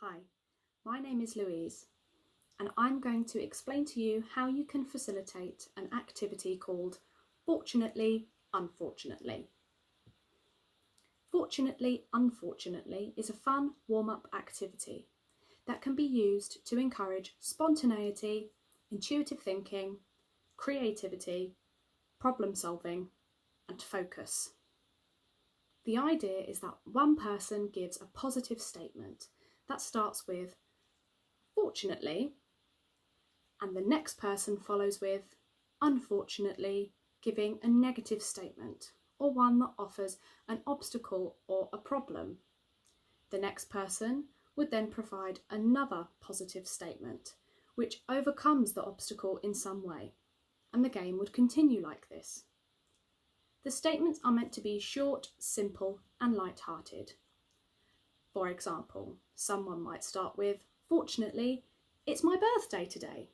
Hi, my name is Louise, and I'm going to explain to you how you can facilitate an activity called Fortunately, Unfortunately. Fortunately, Unfortunately is a fun warm-up activity that can be used to encourage spontaneity, intuitive thinking, creativity, problem solving, and focus. The idea is that one person gives a positive statement that starts with fortunately, and the next person follows with unfortunately, giving a negative statement or one that offers an obstacle or a problem. The next person would then provide another positive statement which overcomes the obstacle in some way, and the game would continue like this. The statements are meant to be short, simple, and light-hearted. For example, someone might start with, "Fortunately, it's my birthday today."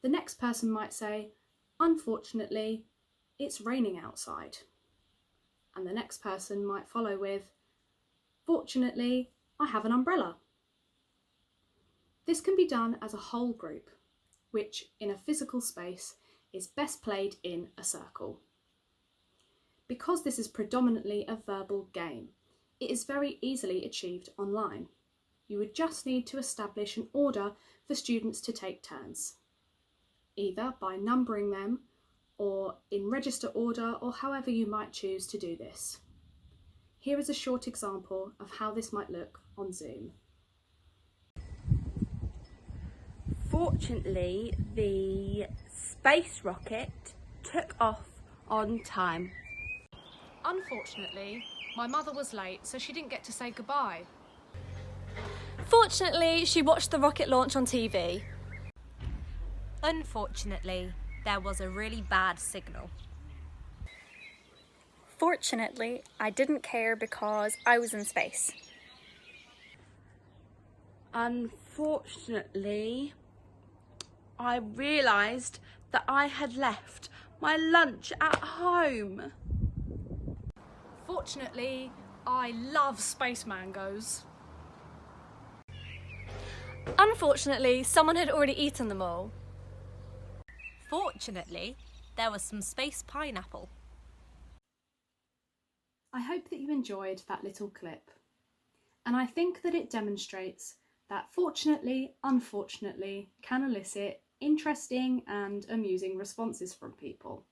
The next person might say, "Unfortunately, it's raining outside." And the next person might follow with, "Fortunately, I have an umbrella." This can be done as a whole group, which in a physical space is best played in a circle. Because this is predominantly a verbal game, it is very easily achieved online. You would just need to establish an order for students to take turns, either by numbering them or in register order, or however you might choose to do this. Here is a short example of how this might look on Zoom. Fortunately, the space rocket took off on time. Unfortunately, my mother was late, so she didn't get to say goodbye. Fortunately, she watched the rocket launch on TV. Unfortunately, there was a really bad signal. Fortunately, I didn't care because I was in space. Unfortunately, I realised that I had left my lunch at home. Fortunately, I love space mangoes. Unfortunately, someone had already eaten them all. Fortunately, there was some space pineapple. I hope that you enjoyed that little clip, and I think that it demonstrates that fortunately, unfortunately can elicit interesting and amusing responses from people.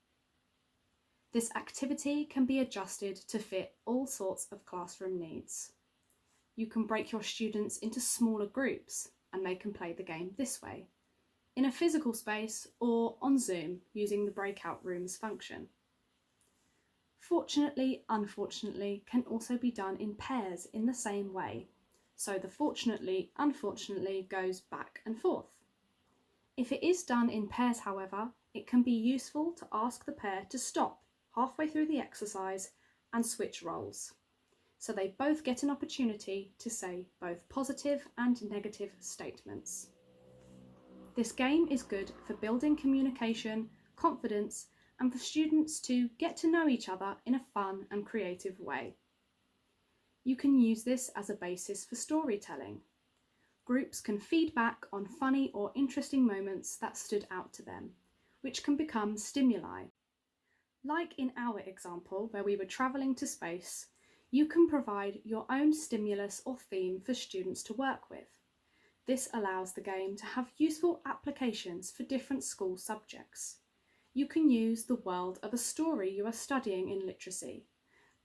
This activity can be adjusted to fit all sorts of classroom needs. You can break your students into smaller groups and they can play the game this way, in a physical space or on Zoom using the breakout rooms function. Fortunately, unfortunately can also be done in pairs in the same way, so the fortunately, unfortunately goes back and forth. If it is done in pairs, however, it can be useful to ask the pair to stop halfway through the exercise and switch roles, so they both get an opportunity to say both positive and negative statements. This game is good for building communication, confidence, and for students to get to know each other in a fun and creative way. You can use this as a basis for storytelling. Groups can feed back on funny or interesting moments that stood out to them, which can become stimuli. Like in our example where we were travelling to space, you can provide your own stimulus or theme for students to work with. This allows the game to have useful applications for different school subjects. You can use the world of a story you are studying in literacy,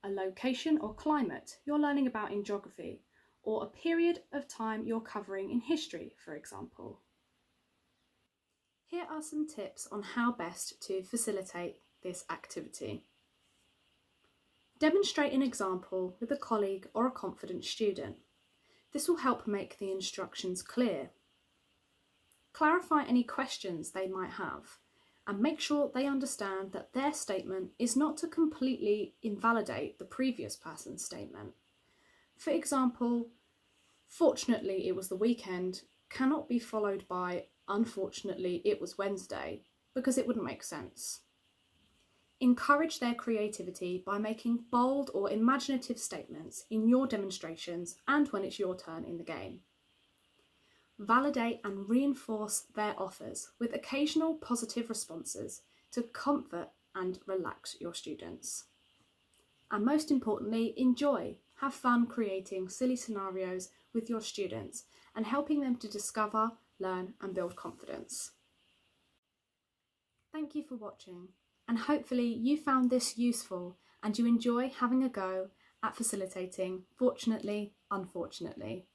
a location or climate you're learning about in geography, or a period of time you're covering in history, for example. Here are some tips on how best to facilitate this activity. Demonstrate an example with a colleague or a confident student. This will help make the instructions clear. Clarify any questions they might have, and make sure they understand that their statement is not to completely invalidate the previous person's statement. For example, "Fortunately it was the weekend" cannot be followed by "Unfortunately it was Wednesday," because it wouldn't make sense. Encourage their creativity by making bold or imaginative statements in your demonstrations and when it's your turn in the game. Validate and reinforce their offers with occasional positive responses to comfort and relax your students. And most importantly, enjoy. Have fun creating silly scenarios with your students and helping them to discover, learn and build confidence. Thank you for watching, and hopefully you found this useful and you enjoy having a go at facilitating Fortunately, Unfortunately.